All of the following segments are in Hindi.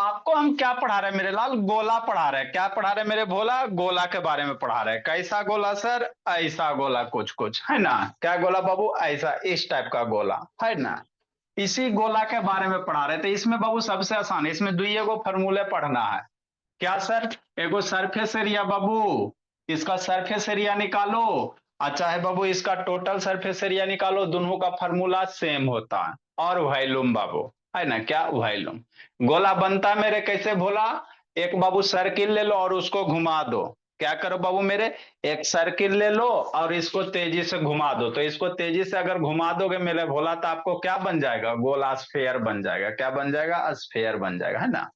आपको हम क्या पढ़ा रहे हैं मेरे लाल? गोला पढ़ा रहे हैं। क्या पढ़ा रहे हैं मेरे भोला? गोला के बारे में पढ़ा रहे हैं। कैसा गोला सर? ऐसा गोला, कुछ कुछ है ना। क्या गोला बाबू? ऐसा, इस टाइप का गोला है ना। इसी गोला के बारे में पढ़ा रहे थे। इसमें बाबू सबसे आसान है, इसमें दुइये को फॉर्मूले पढ़ना है। क्या सर? एगो सरफेस एरिया बाबू, इसका सरफेस एरिया निकालो। अच्छा है बाबू, इसका टोटल सरफेस एरिया निकालो। दोनों का फॉर्मूला सेम होता है। और वॉल्यूम बाबू, है ना। क्या वॉल्यूम? गोला बनता है मेरे कैसे भोला? एक बाबू सर्किल ले लो और उसको घुमा दो। क्या करो बाबू मेरे? एक सर्किल ले लो और इसको तेजी से घुमा दो। तो इसको तेजी से अगर घुमा दोगे मेरे भोला तो आपको क्या बन जाएगा? गोला स्फेयर बन जाएगा। क्या बन जाएगा? स्फेयर बन जाएगा, है ना।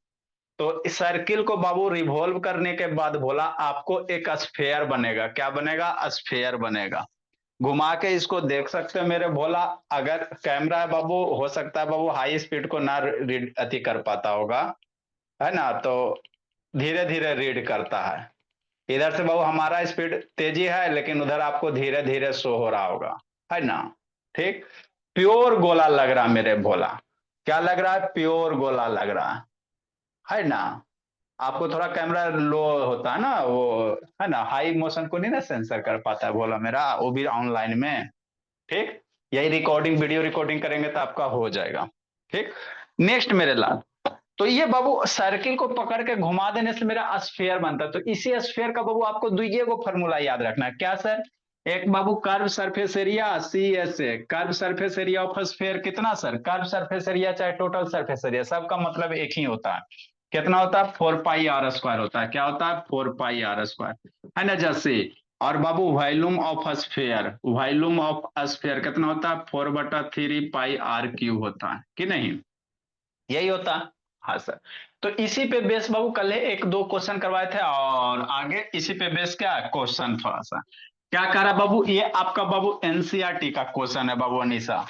तो इस सर्किल को बाबू रिवॉल्व करने के बाद भोला आपको एक स्फेयर बनेगा। क्या बनेगा? स्फेयर बनेगा। घुमा के इसको देख सकते हो मेरे भोला। अगर कैमरा है बाबू, हो सकता है बाबू हाई स्पीड को ना रीड अति कर पाता होगा, है ना। तो धीरे धीरे रीड करता है। इधर से बाबू हमारा स्पीड तेजी है, लेकिन उधर आपको धीरे धीरे शो हो रहा होगा, है ना। ठीक। प्योर गोला लग रहा मेरे भोला। क्या लग रहा है? प्योर गोला लग रहा है ना। आपको थोड़ा कैमरा लो होता है ना वो, है ना। हाई मोशन को नहीं ना सेंसर कर पाता है भोला मेरा, वो भी ऑनलाइन में। ठीक। यही रिकॉर्डिंग, वीडियो रिकॉर्डिंग करेंगे तो आपका हो जाएगा। ठीक। नेक्स्ट मेरे लाल, तो ये बाबू सर्किल को पकड़ के घुमा देने से मेरा स्फीयर बनता है। तो इसी स्फीयर का बाबू आपको दुइये को फॉर्मूला याद रखना है। क्या सर? एक बाबू curve surface area, C S A, curve surface area of sphere कितना सर? कर्व सरफेस एरिया चाहे टोटल सरफेस एरिया, सबका मतलब एक ही होता है। कितना होता है? 4 पाई r² होता है। क्या होता है? 4 पाई r², है ना जैसे। और बाबू volume of sphere, volume of sphere कितना होता है? 4/3 पाई r³ होता है कि नहीं? यही होता। हाँ सर। तो इसी पे बेस बाबू कल एक दो क्वेश्चन करवाए थे, और आगे इसी पे बेस क्या क्वेश्चन थोड़ा सा क्या कह रहा बाबू, ये आपका बाबू एनसीईआरटी का क्वेश्चन है बाबू अनीसा।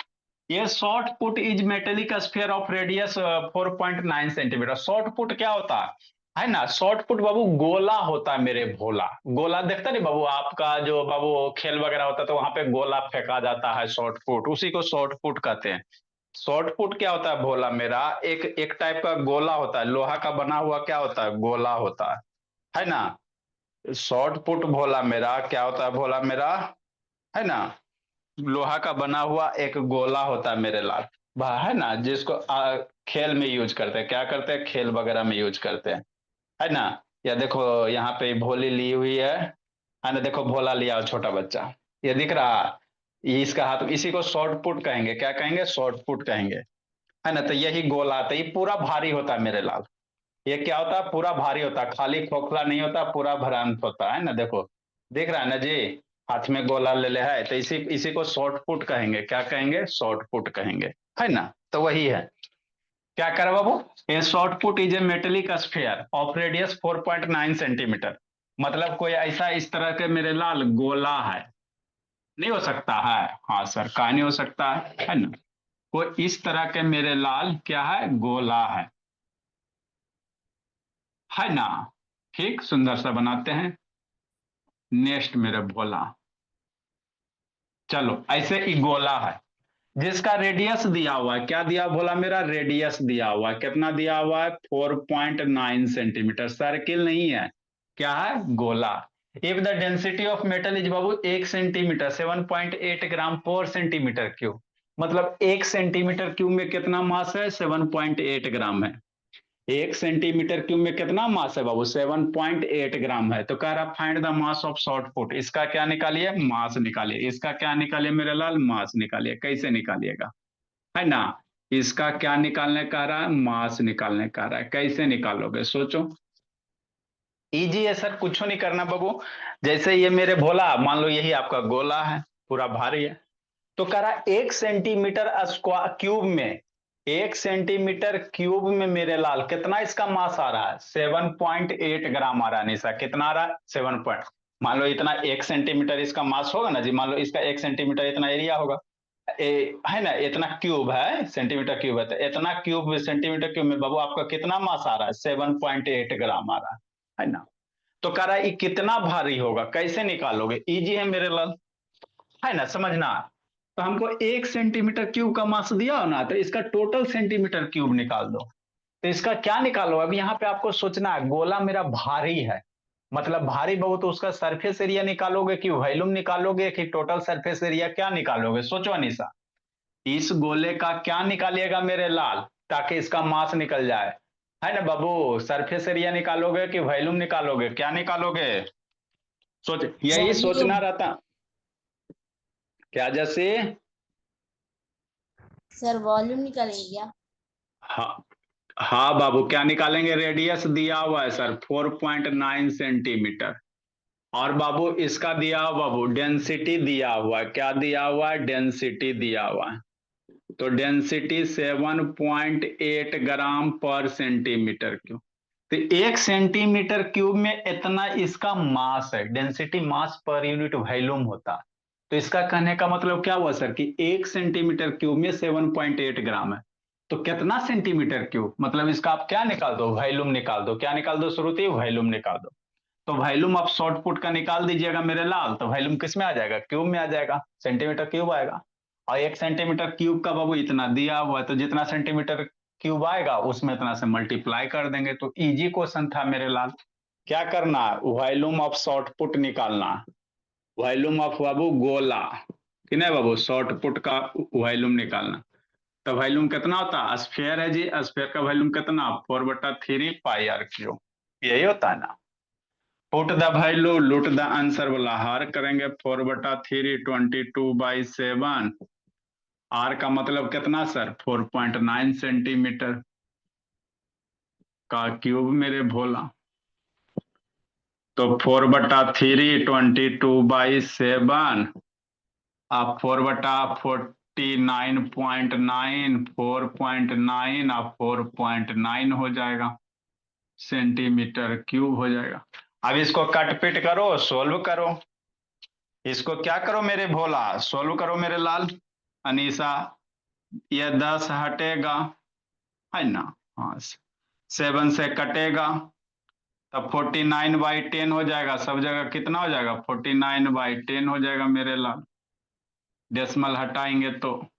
ये short put is metallic sphere of radius 4.9 centimetre. Short put क्या होता है ना। शॉर्ट पुट बाबू गोला होता है मेरे भोला। गोला देखता नहीं बाबू, आपका जो बाबू खेल वगैरह होता है तो वहां पे गोला फेंका जाता है, शॉर्ट पुट, उसी को शॉर्ट पुट कहते हैं। शॉर्ट पुट क्या होता है भोला मेरा? एक एक टाइप का गोला होता है, लोहा का बना हुआ, क्या होता है? गोला होता है ना। शॉर्ट पुट भोला मेरा क्या होता है भोला मेरा, है ना। लोहा का बना हुआ एक गोला होता है मेरे लाल, है ना, जिसको खेल में यूज करते हैं। क्या करते हैं? खेल वगैरह में यूज करते हैं, है ना। या देखो यहाँ पे भोली ली हुई है ना। देखो भोला लिया हो छोटा बच्चा, ये दिख रहा। ये इसका हाथ, इसी को शॉर्ट पुट कहेंगे। क्या कहेंगे? शॉर्ट पुट कहेंगे, है ना। तो यही गोला आता है, ये पूरा भारी होता है मेरे लाल। ये क्या होता है? पूरा भारी होता है, खाली खोखला नहीं होता, पूरा भरांत होता है ना। देखो दिख रहा है ना जी, हाथ में गोला ले ले है, तो इसी इसी को शॉर्ट पुट कहेंगे। क्या कहेंगे? शॉर्ट पुट कहेंगे, है ना। तो वही है। क्या करे बाबू? A shot put is a metallic sphere of radius 4.9 centimetre. मतलब कोई ऐसा इस तरह के मेरे लाल गोला है। नहीं हो सकता है? हाँ सर, कहा नहीं हो सकता है ना। कोई इस तरह के मेरे लाल क्या है? गोला है ना। ठीक, सुंदर सा बनाते हैं। नेक्स्ट मेरे भोला, चलो ऐसे ही गोला है जिसका रेडियस दिया हुआ है। क्या दिया भोला मेरा? रेडियस दिया हुआ है। कितना दिया हुआ है? 4.9 सेंटीमीटर। सर्किल नहीं है, क्या है? गोला। If the density of metal is Babu 1 centimetre, 7.8 ग्राम पर सेंटीमीटर क्यूब। मतलब 1 सेंटीमीटर क्यूब में कितना मास है? 7.8 ग्राम है। 1 सेंटीमीटर क्यूब में कितना मास है बाबू? 7.8 ग्राम है। तो कह रहा find the mass of short put. इसका क्या निकालिए? मास निकालिए। इसका क्या निकालिए मेरे लाल? मास निकालिए। कैसे निकालिएगा, है ना। इसका क्या निकालने का रहा है? मास निकालने का रहा है। कैसे निकालोगे सोचो। इजी है सर, कुछ नहीं करना बाबू। जैसे ये मेरे भोला, मान लो यही आपका गोला है, पूरा भारी है। तो कह रहा 1 सेंटीमीटर स्क्वायर क्यूब में, 1 सेंटीमीटर क्यूब में मेरे लाल कितना इसका मास आ रहा है? 7.8 ग्राम आ रहा है निशा। कितना आ रहा है? 7 पॉइंट। मान लो इतना 1 सेंटीमीटर इसका मास होगा ना जी। मान लो इसका 1 सेंटीमीटर इतना एरिया होगा, है ना। इतना क्यूब है, सेंटीमीटर क्यूब है, तो इतना क्यूब सेंटीमीटर क्यूब में बाबू आपका कितना मास आ रहा है? 7.8 ग्राम आ रहा है ना। तो कह रहा है ये कितना भारी होगा, कैसे निकालोगे? इजी है मेरे लाल, है ना, समझना। तो हमको 1 सेंटीमीटर क्यूब का मास दिया हो ना, तो इसका टोटल सेंटीमीटर क्यूब निकाल दो। तो इसका क्या निकालो? अब यहाँ पे आपको सोचना है, गोला मेरा भारी है, मतलब भारी बहुत, तो उसका सरफेस एरिया निकालोगे कि वॉल्यूम निकालोगे कि टोटल सरफेस एरिया, क्या निकालोगे? सोचो अनिशा, इस गोले का क्या निकालिएगा मेरे लाल, ताकि इसका मास निकल जाए, है ना बाबू? सरफेस एरिया निकालोगे कि वॉल्यूम निकालोगे, क्या निकालोगे? सोच, यही वॉल्यूम। सोचना रहता। क्या जैसे? सर वॉल्यूम निकालेंगे क्या? हाँ, हाँ बाबू, क्या निकालेंगे? रेडियस दिया हुआ है सर 4.9 सेंटीमीटर। और बाबू इसका दिया हुआ, बाबू डेंसिटी दिया हुआ है, क्या दिया हुआ है? डेंसिटी दिया हुआ है। तो डेंसिटी 7.8 ग्राम पर सेंटीमीटर क्यूब। तो 1 सेंटीमीटर क्यूब में इतना इसका मास है, density mass per unit volume होता। तो इसका कहने का मतलब क्या हुआ सर कि 1 सेंटीमीटर क्यूब में 7.8 ग्राम है। तो कितना सेंटीमीटर क्यूब, मतलब इसका आप क्या निकाल दो? वॉल्यूम निकाल दो। क्या निकाल दो श्रुति? वॉल्यूम निकाल दो। तो वॉल्यूम आप शॉर्ट पुट का निकाल दीजिएगा मेरे लाल, तो वॉल्यूम किस में आ जाएगा? क्यूब में आ जाएगा, सेंटीमीटर क्यूब आएगा। और 1 सेंटीमीटर क्यूब का बाबू इतना दिया हुआ है, तो जितना सेंटीमीटर क्यूब आएगा उसमें इतना से मल्टीप्लाई कर देंगे। तो इजी क्वेश्चन था मेरे लाल। क्या करना है? वॉल्यूम ऑफ शॉर्ट पुट निकालना। वॉल्यूम ऑफ बाबू गोला, कि नहीं बाबू? शॉर्ट पुट का वॉल्यूम निकालना। तो वॉल्यूम कितना होता है? स्फीयर है जी, स्फीयर का वॉल्यूम कितना? 4/3 पाई r क्यूब। यही होता है ना? पुट द वैल्यू लुट द आंसर वाला हार करेंगे। 4/3 22/7। आर का मतलब कितना सर? 4.9 सेंटीमीटर का क्यूब मेरे भोला। तो 4/3 22/7, आप 4/49.9, 4.9 आप 4.9 हो जाएगा, सेंटीमीटर क्यूब हो जाएगा। अब इसको कट पिट करो, सोल्व करो। इसको क्या करो मेरे भोला? सोल्व करो मेरे लाल। अनीसा, ये 10 हटेगा, है ना? हाँ, 7 से कटेगा, तब 49/10 हो जाएगा। सब जगह कितना हो जाएगा? 49/10 हो जाएगा मेरे लाल। डेसिमल हटाएंगे तो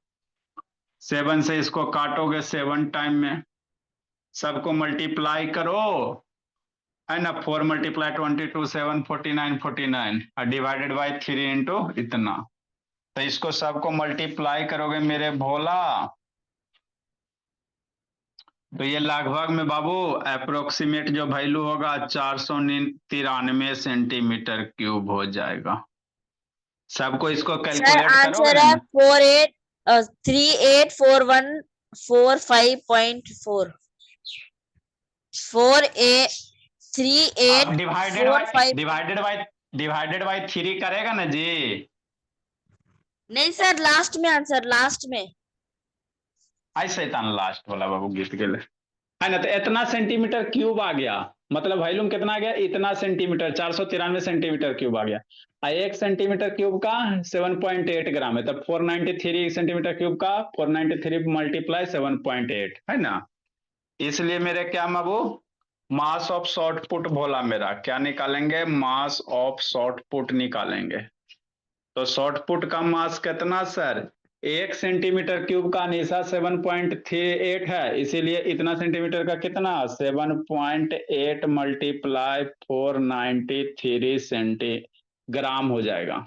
7 से इसको काटोगे 7 टाइम में, सबको मल्टीप्लाई करो, है ना? 4 × 22 7 49 और डिवाइडेड बाई 3 इंटू इतना। तो इसको सबको मल्टीप्लाई करोगे मेरे भोला, तो ये लगभग में बाबू अप्रोक्सीमेट जो वैल्यू होगा 493 सेंटीमीटर क्यूब हो जाएगा। सबको इसको सर कैलकुलेट आंसर करोगे है ना? 384145.4। आप डिवाइडेड बाई 3845। डिवाइडेड बाई 3 करेगा ना जी? नहीं सर, लास्ट में आंसर, लास्ट में। ऐसे था लास्ट वाला बाबू गीत के लिए, है ना? तो इतना सेंटीमीटर क्यूब आ गया, मतलब वॉल्यूम कितना आ गया? इतना सेंटीमीटर, 493 सेंटीमीटर क्यूब आ गया। 1 सेंटीमीटर क्यूब का 7.8 ग्राम है, तब 493 सेंटीमीटर क्यूब का 493 मल्टीप्लाई 7.8, है ना? इसलिए मेरे क्या बाबू, मास ऑफ शॉर्ट पुट बोला मेरा, क्या निकालेंगे? मास ऑफ शॉर्ट पुट निकालेंगे। तो शॉर्ट पुट का मास कितना सर? 1 सेंटीमीटर क्यूब का निशा 7.38 है, इसीलिए इतना सेंटीमीटर का कितना? 7.8 मल्टीप्लाई 493 सेंटीग्राम हो जाएगा।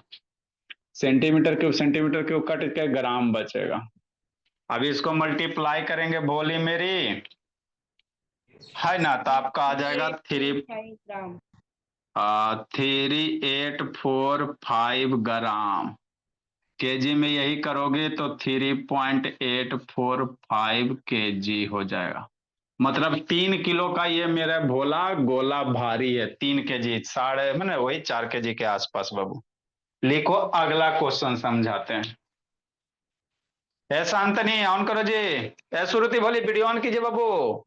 सेंटीमीटर क्यूब कट के ग्राम बचेगा। अब इसको मल्टीप्लाई करेंगे बोली मेरी, है ना? तो आपका आ जाएगा 3845 ग्राम। 3845 ग्राम। केजी में यही करोगे तो 3.845 केजी हो जाएगा। मतलब 3 किलो का ये मेरा भोला गोला भारी है। 3 केजी, साढ़े मैंने वही 4 केजी के आसपास बाबू। लिखो अगला क्वेश्चन समझाते हैं। ए शांतनी ऑन करो जी। ए सुरुति भोली वीडियो ऑन कीजिए बाबू।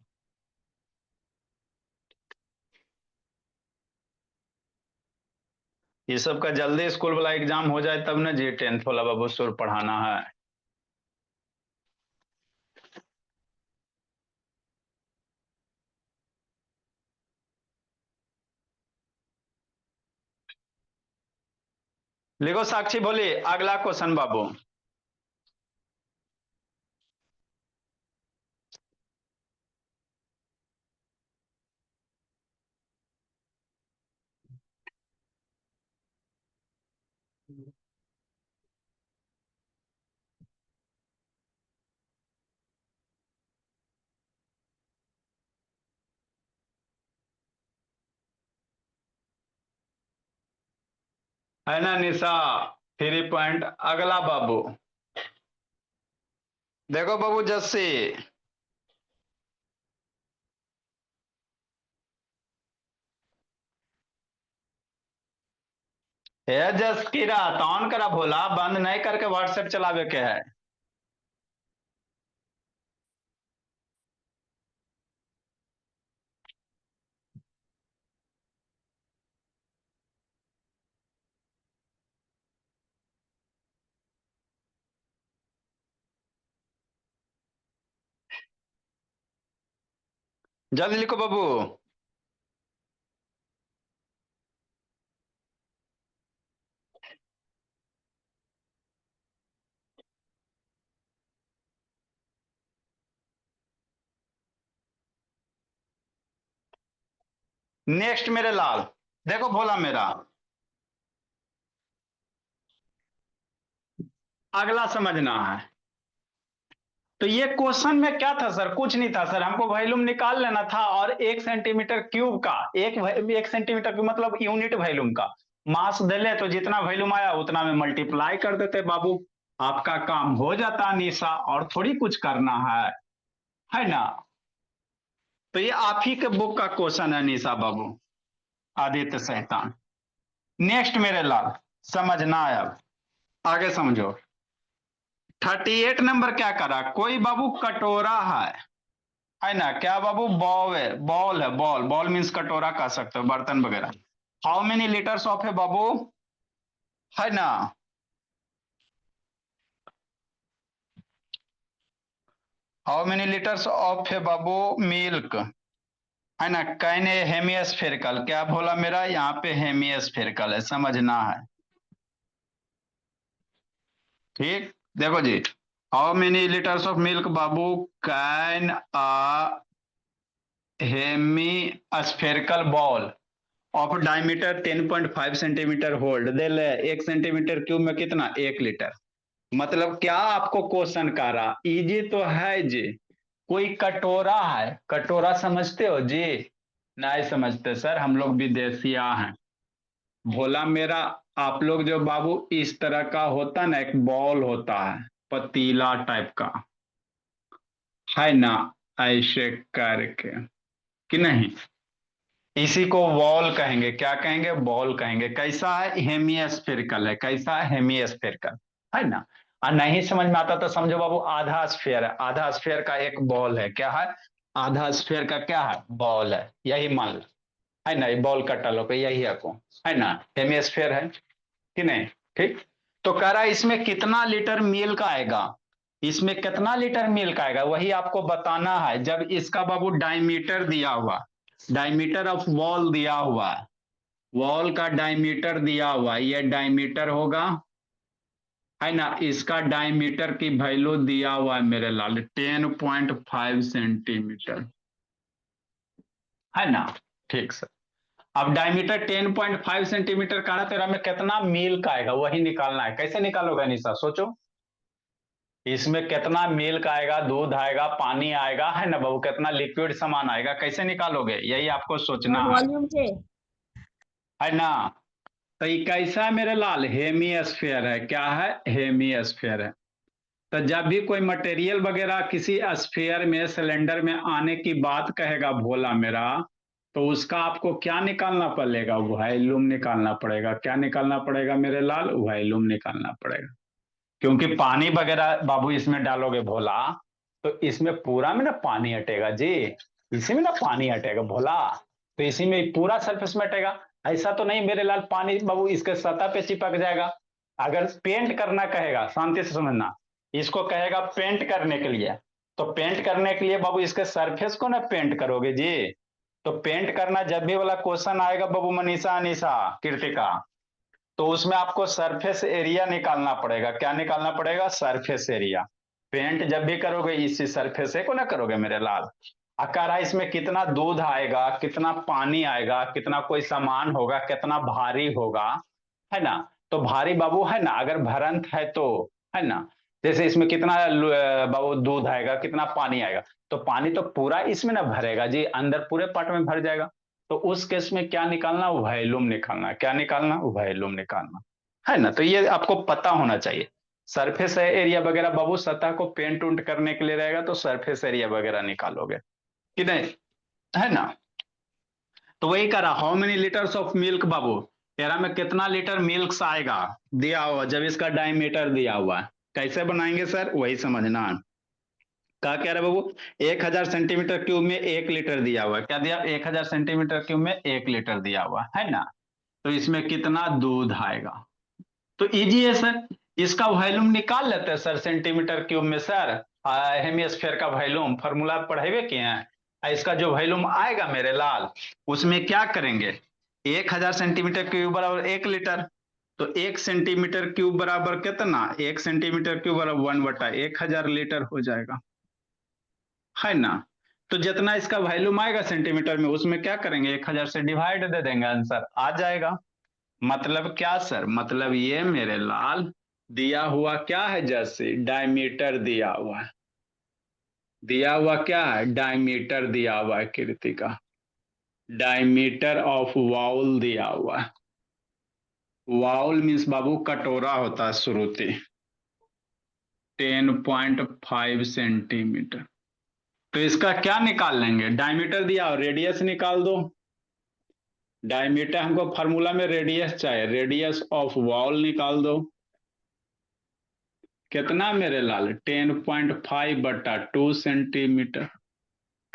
ये सब का जल्दी स्कूल वाला एग्जाम हो जाए तब ना जी 10th वाला बाबू सुर पढ़ाना है। लिखो साक्षी भोली अगला क्वेश्चन बाबू। है ना निशा? 3 पॉइंट। अगला बाबू, देखो बाबू जस्सी, हे जसकीरा तो ऑन करा भोला, बंद नहीं करके व्हाट्सएप चलावे के है। जल्दी लिखो बाबू। नेक्स्ट मेरे लाल, देखो भोला मेरा, अगला समझना है। तो ये क्वेश्चन में क्या था सर? कुछ नहीं था सर, हमको वॉल्यूम निकाल लेना था और 1 सेंटीमीटर क्यूब का, एक सेंटीमीटर क्यूब मतलब यूनिट वॉल्यूम का मास दे ले, तो जितना वॉल्यूम आया उतना में मल्टीप्लाई कर देते बाबू, आपका काम हो जाता निशा, और थोड़ी कुछ करना है ना? तो ये आप ही के बुक का क्वेश्चन है निशा बाबू, आदित्य शैतान। नेक्स्ट मेरे लाल, समझना है अब, आगे समझो। 38 नंबर क्या करा, कोई बाबू कटोरा है ना? क्या बाबू? बॉल है, बॉल है, बॉल, बॉल मीन्स कटोरा कह सकते हो, बर्तन वगैरह। हाउ मेनी लीटर्स ऑफ है बाबू, है ना? हाउ मेनी लीटर्स ऑफ है बाबू मिल्क, है ना? कैन ए हेमिस्फेरिकल, क्या बोला मेरा? यहाँ पे हेमिस्फेरिकल है, समझना है। ठीक, देखो जी, how many litres of milk बाबू can a hemispherical ball of diameter 10.5 centimetre hold दे ले, 1 सेंटीमीटर क्यूब में कितना? 1 लीटर। मतलब क्या आपको क्वेश्चन कर रहा? इजी तो है जी। कोई कटोरा है, कटोरा समझते हो जी? नहीं समझते सर, हम लोग विदेशिया हैं। भोला मेरा, आप लोग जो बाबू इस तरह का होता ना, एक बॉल होता है पतीला टाइप का, है ना? ऐसे करके, कि नहीं? इसी को वॉल कहेंगे, क्या कहेंगे? बॉल कहेंगे। कैसा है? हेमिस्फेरिकल है। कैसा है? हेमिस्फेरिकल, है ना? और नहीं समझ में आता तो समझो बाबू आधा स्फेयर है, आधा स्फेयर का एक बॉल है। क्या है? आधा स्फेयर का क्या है? बॉल है, यही मान लो, है ना? ये बॉल का टलो पे यही है ना? हेमिस्फेयर है कि नहीं? ठीक। तो कह रहा है इसमें कितना लीटर मिल्क आएगा, इसमें कितना लीटर मिल्क आएगा, वही आपको बताना है। जब इसका बाबू डायमीटर दिया हुआ, डायमीटर ऑफ वॉल दिया हुआ है, वॉल का डायमीटर दिया हुआ, ये डायमीटर होगा, है ना? इसका डायमीटर की वैल्यू दिया हुआ है मेरे लाल 10.5 सेंटीमीटर, है ना? ठीक सर। अब डायमीटर 10.5 सेंटीमीटर का तेरा में कितना मिल्क आएगा वही निकालना है। कैसे निकालोगे निशा, सोचो। इसमें कितना मिल्क आएगा, दूध आएगा, पानी आएगा, है ना बाबू? कितना लिक्विड सामान आएगा, कैसे निकालोगे यही आपको सोचना वॉल्यूम से। है ना? तो ये कैसा है मेरे लाल? हेमिस्फेयर है। क्या है? हेमिस्फेयर है। तो जब भी कोई मटेरियल वगैरह किसी स्फीयर में, सिलेंडर में आने की बात कहेगा भोला मेरा, तो उसका आपको क्या निकालना पड़ेगा? वॉल्यूम निकालना पड़ेगा। क्या निकालना पड़ेगा मेरे लाल? वॉल्यूम निकालना पड़ेगा। क्योंकि पानी वगैरह बाबू इसमें डालोगे भोला, तो इसमें पूरा में ना पानी हटेगा जी, इसी में ना पानी हटेगा भोला, तो इसी में पूरा सरफेस में हटेगा। ऐसा तो नहीं मेरे लाल पानी बाबू इसके सतह पे चिपक जाएगा। अगर पेंट करना कहेगा, शांति से समझना, इसको कहेगा पेंट करने के लिए, तो पेंट करने के लिए बाबू इसके सरफेस को ना पेंट करोगे जी। तो पेंट करना जब भी वाला क्वेश्चन आएगा बाबू मनीषा, अनीशा, कृतिका, तो उसमें आपको सरफेस एरिया निकालना पड़ेगा। क्या निकालना पड़ेगा? Surface area. पेंट जब भी करोगे इसी सरफेस को ना करोगे मेरे लाल। अकारा इसमें कितना दूध आएगा, कितना पानी आएगा, कितना कोई सामान होगा, कितना भारी होगा, है ना? तो भारी बाबू है ना, अगर भरंत है तो, है ना, जैसे इसमें कितना बाबू दूध आएगा, कितना पानी आएगा, तो पानी तो पूरा इसमें ना भरेगा जी, अंदर पूरे पार्ट में भर जाएगा। तो उस केस में क्या निकालना, वॉल्यूम निकालना, क्या निकालना, वॉल्यूम निकालना, है ना। तो ये आपको पता होना चाहिए। सरफेस एरिया वगैरह बाबू सतह को पेंट उंट करने के लिए रहेगा, तो सरफेस एरिया वगैरह निकालोगे कि नहीं, है ना। तो वही कह रहा, how many litres of milk बाबू, कह रहा में कितना लीटर मिल्क आएगा, दिया हुआ जब इसका डायमीटर दिया हुआ है। कैसे बनाएंगे सर, वही समझना है। क्या कह रहे बाबू, 1000 सेंटीमीटर क्यूब में 1 लीटर दिया हुआ है, क्या दिया, 1000 सेंटीमीटर क्यूब में 1 लीटर दिया हुआ है ना। तो इसमें कितना दूध आएगा, तो इजी है सर, इसका वॉल्यूम निकाल लेते हैं सर सेंटीमीटर क्यूब में सर। हेमिस्फेयर का वॉल्यूम फॉर्मूला पढ़ेबे किए हैं। इसका जो वॉल्यूम आएगा मेरे लाल, उसमें क्या करेंगे, 1000 सेंटीमीटर क्यूब बराबर 1 लीटर। तो 1 सेंटीमीटर क्यूब बराबर कितना, 1 सेंटीमीटर क्यूब बराबर 1/1000 लीटर हो जाएगा, है ना। तो जितना इसका वॉल्यूम आएगा सेंटीमीटर में, उसमें क्या करेंगे, 1000 से डिवाइड दे देंगे, आंसर आ जाएगा। मतलब क्या सर, मतलब ये मेरे लाल दिया हुआ क्या है, जैसे डायमीटर दिया हुआ है, दिया हुआ क्या है, डायमीटर दिया हुआ है कीर्ति का, डायमीटर ऑफ वाउल दिया हुआ है। वाउल मीन्स बाबू कटोरा होता है श्रुति, 10.5 सेंटीमीटर। तो इसका क्या निकाल लेंगे, डायमीटर दिया और रेडियस निकाल दो। डायमीटर हमको फार्मूला में रेडियस चाहिए, रेडियस ऑफ वाउल निकाल दो, कितना मेरे लाल, 10.5/2 सेंटीमीटर।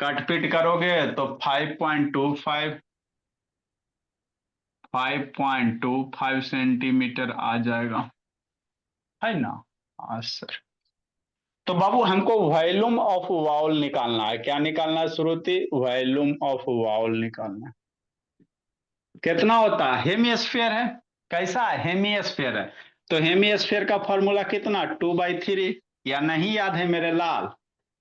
कटपीट करोगे तो 5.25 सेंटीमीटर आ जाएगा, है ना। हाँ सर। तो बाबू हमको वॉल्यूम ऑफ वाउल निकालना है, क्या निकालना है श्रुति, वॉल्यूम ऑफ वाउल निकालना है। कितना होता है, हेमिस्फीयर है, कैसा है, हेमिस्फीयर है। तो हेमिस्फीयर का फॉर्मूला कितना, 2/3, या नहीं याद है मेरे लाल,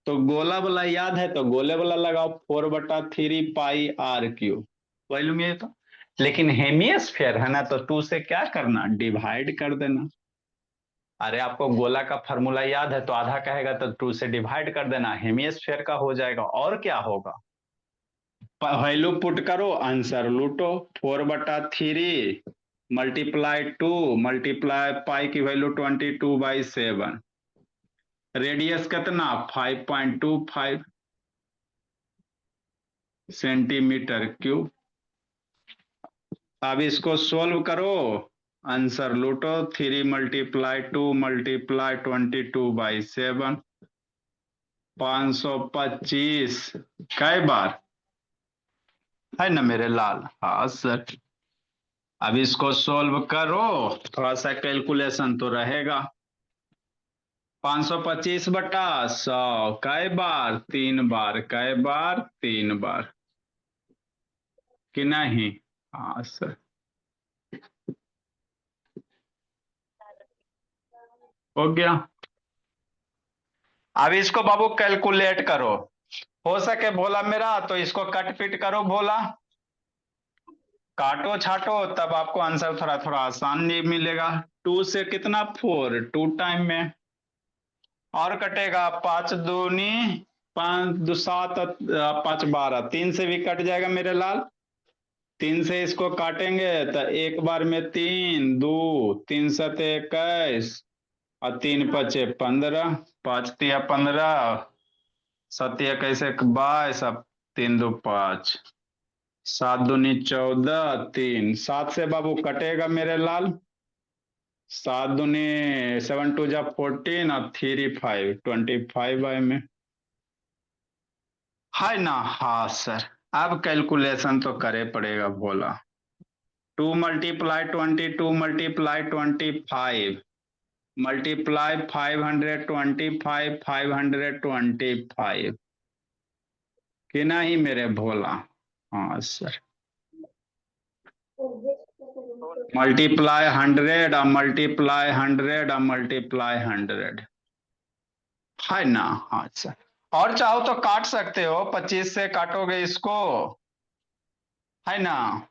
तो गोला वाला याद है तो गोले वाला लगाओ, 4/3 पाई r क्यूब, वॉल्यूम ये तो। लेकिन हेमिस्फीयर है ना, तो 2 से क्या करना, डिवाइड कर देना। अरे आपको गोला का फॉर्मूला याद है तो आधा कहेगा तो 2 से डिवाइड कर देना, हेमिस्फीयर का हो जाएगा, और क्या होगा। वैल्यू पुट करो, आंसर लूटो, 4/3 मल्टीप्लाई 2 मल्टीप्लाई पाई की वैल्यू 22/7, रेडियस कितना 5.25 सेंटीमीटर क्यूब। अब इसको सोल्व करो, आंसर लूटो, 3 × 2 × 22/7, 525 कई बार, है ना मेरे लाल। हाँ सर। अब इसको सोल्व करो, थोड़ा सा कैलकुलेशन तो रहेगा। 525/100 कई बार, 3 बार, कई बार, 3 बार, कि नहीं। हाँ सर, हो गया। अब इसको बाबू कैलकुलेट करो, हो सके भोला मेरा तो इसको कट पिट करो भोला, काटो छाटो, तब आपको आंसर थोड़ा थोड़ा आसान नहीं मिलेगा। 2 से कितना 4, 2 टाइम में, और कटेगा 5 दूनी 5 2 7, 5 12, 3 से भी कट जाएगा मेरे लाल। 3 से इसको काटेंगे तो एक बार में 3 2, 3 7 21, और 3 5 15, 5 3 15, 7 1 22, अब 3 2 5, 7 दूनी 14, 3, 7 से बाबू कटेगा मेरे लाल, 7 दूनी 7 2 14, और 3 5 25 में, है ना। हाँ सर, अब कैलकुलेशन तो करे पड़ेगा बोला, 2 × 22 × 25 मल्टीप्लाई 525 कि नहीं मेरे भोला। हाँ सर, मल्टीप्लाई 100 और मल्टीप्लाई 100 और मल्टीप्लाई 100, है ना। हाँ सर, और चाहो तो काट सकते हो, 25 से काटोगे इसको, है ना,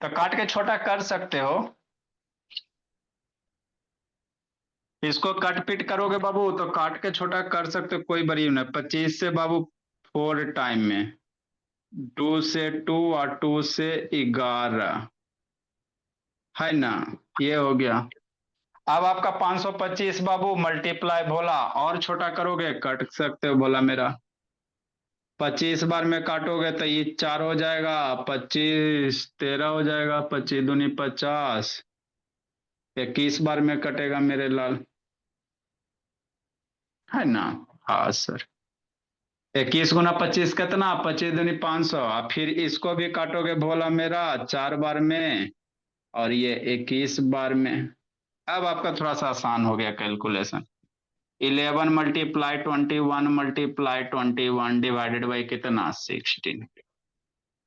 तो काट के छोटा कर सकते हो। इसको कट पिट करोगे बाबू तो काट के छोटा कर सकते हो, कोई बड़ी नहीं। 25 से बाबू 4 टाइम में, 2 से 2 और 2 से 11, है ना, ये हो गया। अब आपका 525 बाबू मल्टीप्लाई भोला, और छोटा करोगे कट सकते हो भोला मेरा। 25 बार में काटोगे तो ये 4 हो जाएगा, 25 13 हो जाएगा, 25 दूनी 50, 21 बार में कटेगा मेरे लाल, है ना। हाँ सर, 21 गुना 25 कितना, 25 दूनी 500, फिर इसको भी काटोगे भोला मेरा 4 बार में, और ये 21 बार में। अब आपका थोड़ा सा आसान हो गया calculation. 11 multiply 21 multiply 21 divided by कितना, 16,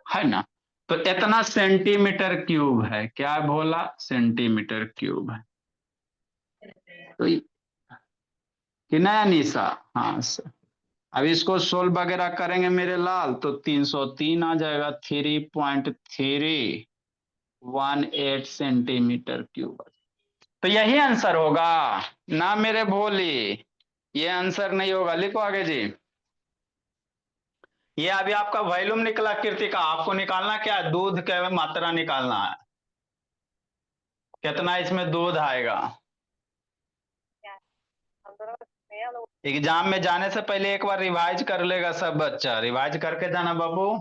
है ना। तो इतना सेंटीमीटर क्यूब है, क्या बोला, सेंटीमीटर क्यूब है। तो कि नया निशा, हाँ सर। अब इसको सोल्व वगैरह करेंगे मेरे लाल तो 303 आ जाएगा, 3.318 सेंटीमीटर क्यूब। तो यही आंसर होगा ना मेरे भोली, ये आंसर नहीं होगा, लिखो आगे जी। ये अभी आपका वॉल्यूम निकला कृतिका, आपको निकालना क्या है, दूध का मात्रा निकालना है, कितना इसमें दूध आएगा। एग्जाम में जाने से पहले एक बार रिवाइज कर लेगा सब बच्चा, रिवाइज करके जाना बाबू।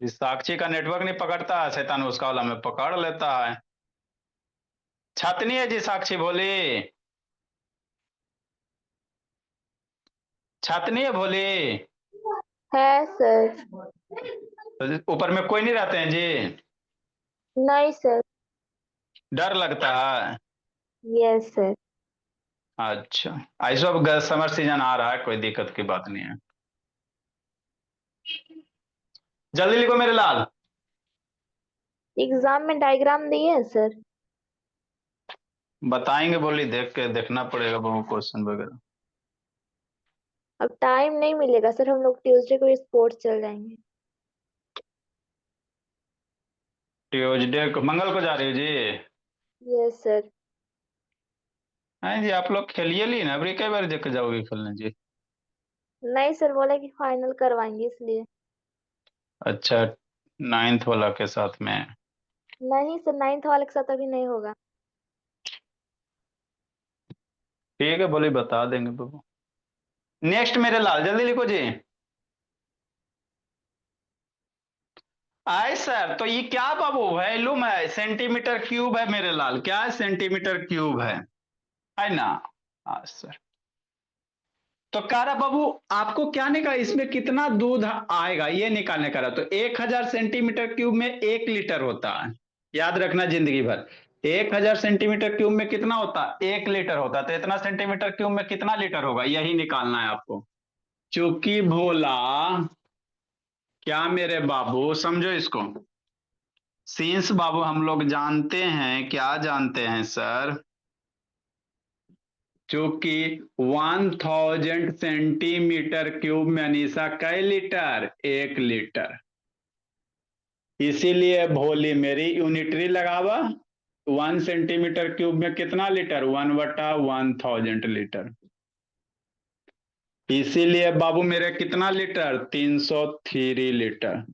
इस साक्षी का नेटवर्क नहीं पकड़ता है, शैतान उसका वाला में पकड़ लेता है। छतनी है जी साक्षी बोली, छतनी है भोली। है सर। तो ऊपर में कोई नहीं रहते हैं जी, नहीं सर। डर लगता है। Yes sir. अच्छा, ऐसा अब समर सीजन आ रहा है, कोई दिक्कत की बात नहीं है। जल्दी लिखो मेरे लाल। एग्जाम में डायग्राम दिए हैं सर। बताएंगे बोली, देख के देखना पड़ेगा बहु क्वेश्चन वगैरह। अब टाइम नहीं मिलेगा सर, हम लोग ट्यूसडे को स्पोर्ट्स चल जाएंगे। ट्यूजडे को, मंगल को जा रही हो जी। Yes sir. हाँ जी, आप लोग खेलिए ली ना, अभी कई बार देख जाओगे खेलने जी। नहीं सर, बोले कि फाइनल करवाएंगे इसलिए। अच्छा, 9th वाला के साथ में। नहीं सर, 9th वाले के साथ अभी नहीं होगा। ठीक है बोली, बता देंगे बाबू। नेक्स्ट मेरे लाल, जल्दी लिखो जी। आए सर, तो ये क्या बाबू वॉल्यूम है, सेंटीमीटर क्यूब है मेरे लाल, क्या है, सेंटीमीटर क्यूब है ना। हाँ सर। तो कह रहा बाबू आपको क्या निकाल, इसमें कितना दूध आएगा ये निकालने का रहा। तो 1000 सेंटीमीटर क्यूब में 1 लीटर होता है, याद रखना जिंदगी भर। 1000 सेंटीमीटर क्यूब में कितना होता है, 1 लीटर होता है। तो इतना सेंटीमीटर क्यूब में कितना लीटर होगा, यही निकालना है आपको। चूंकि भोला, क्या मेरे बाबू समझो इसको, सींस बाबू हम लोग जानते हैं, क्या जानते हैं सर, चूंकि 1000 सेंटीमीटर क्यूब में अनीसा कै लीटर, 1 लीटर। इसीलिए भोली मेरी यूनिटरी लगावा, 1 सेंटीमीटर क्यूब में कितना लीटर, 1/1000 लीटर। इसीलिए बाबू मेरे कितना लीटर, 303 लीटर।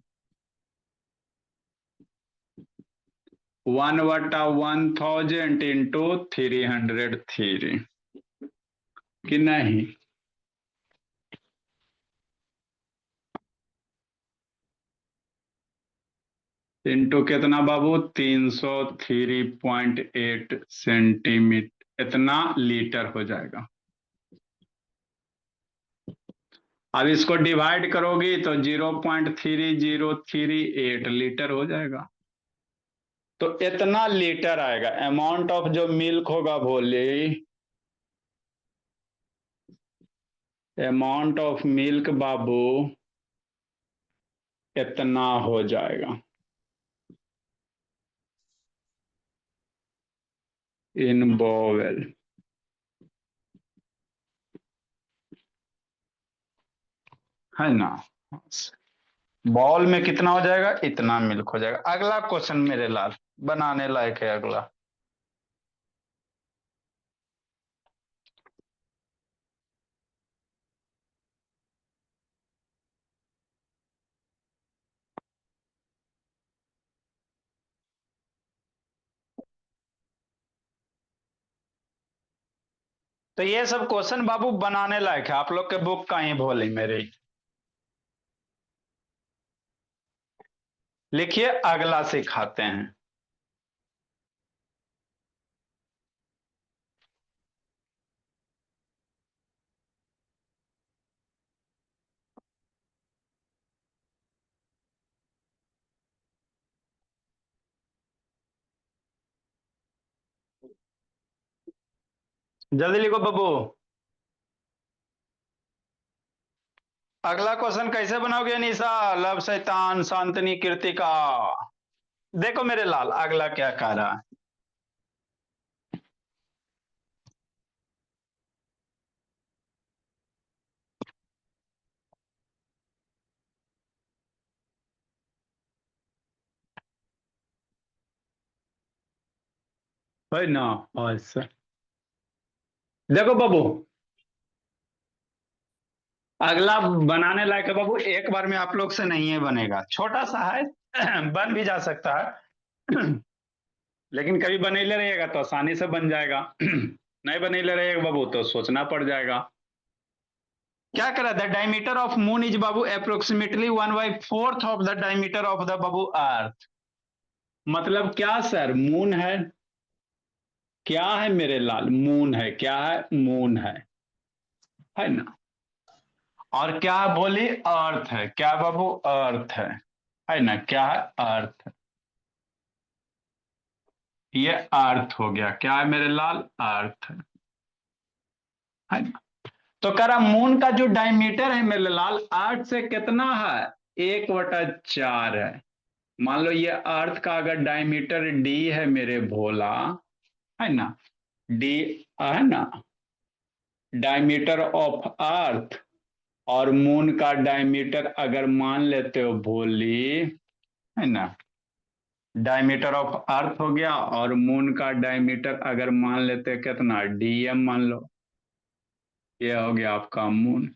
1/1000 इंटू 303, कि नहीं। इंटू कितना बाबू, 303.8 सेंटीमीटर, इतना लीटर हो जाएगा। अब इसको डिवाइड करोगी तो 0.3038 लीटर हो जाएगा। तो इतना लीटर आएगा, अमाउंट ऑफ जो मिल्क होगा भोले, अमाउंट ऑफ मिल्क बाबू इतना हो जाएगा इन बोवेल। है ना। बॉल में कितना हो जाएगा, इतना मिल्क हो जाएगा। अगला क्वेश्चन मेरे लाल बनाने लायक है अगला। तो ये सब क्वेश्चन बाबू बनाने लायक है, आप लोग के बुक का ही भोली मेरे। लिखिए अगला सिखाते हैं। जल्दी लिखो बाबू। अगला क्वेश्चन कैसे बनाओगे निशा, लव शैतान शांतनी कृतिका। देखो मेरे लाल अगला क्या कह रहा है। है ना। ऐसा देखो बाबू, अगला बनाने लायक है बाबू, एक बार में आप लोग से नहीं है बनेगा, छोटा सा है बन भी जा सकता है लेकिन कभी बनेले रहिएगा तो आसानी से बन जाएगा नहीं बनेले रहिएगा बाबू तो सोचना पड़ जाएगा। क्या करा, the diameter of moon is बाबू approximately 1/4 of the diameter of the बाबू अर्थ। मतलब क्या सर, मून है, क्या है मेरे लाल, मून है, क्या है, मून है ना। और क्या बोली, अर्थ है, क्या बाबू, अर्थ है ना, क्या है, अर्थ। ये अर्थ हो गया, क्या है मेरे लाल, अर्थ है ना। तो कह रहा मून का जो डायमीटर है मेरे लाल, अर्थ से कितना है, 1/4 है। मान लो ये अर्थ का अगर डायमीटर डी है मेरे भोला, है ना, डी है ना, डायमीटर ऑफ अर्थ, और मून का डायमीटर अगर मान लेते हो भोली, है ना, डायमीटर ऑफ अर्थ हो गया, और मून का डायमीटर अगर मान लेते हैं कितना, डीएम मान लो, ये हो गया आपका मून।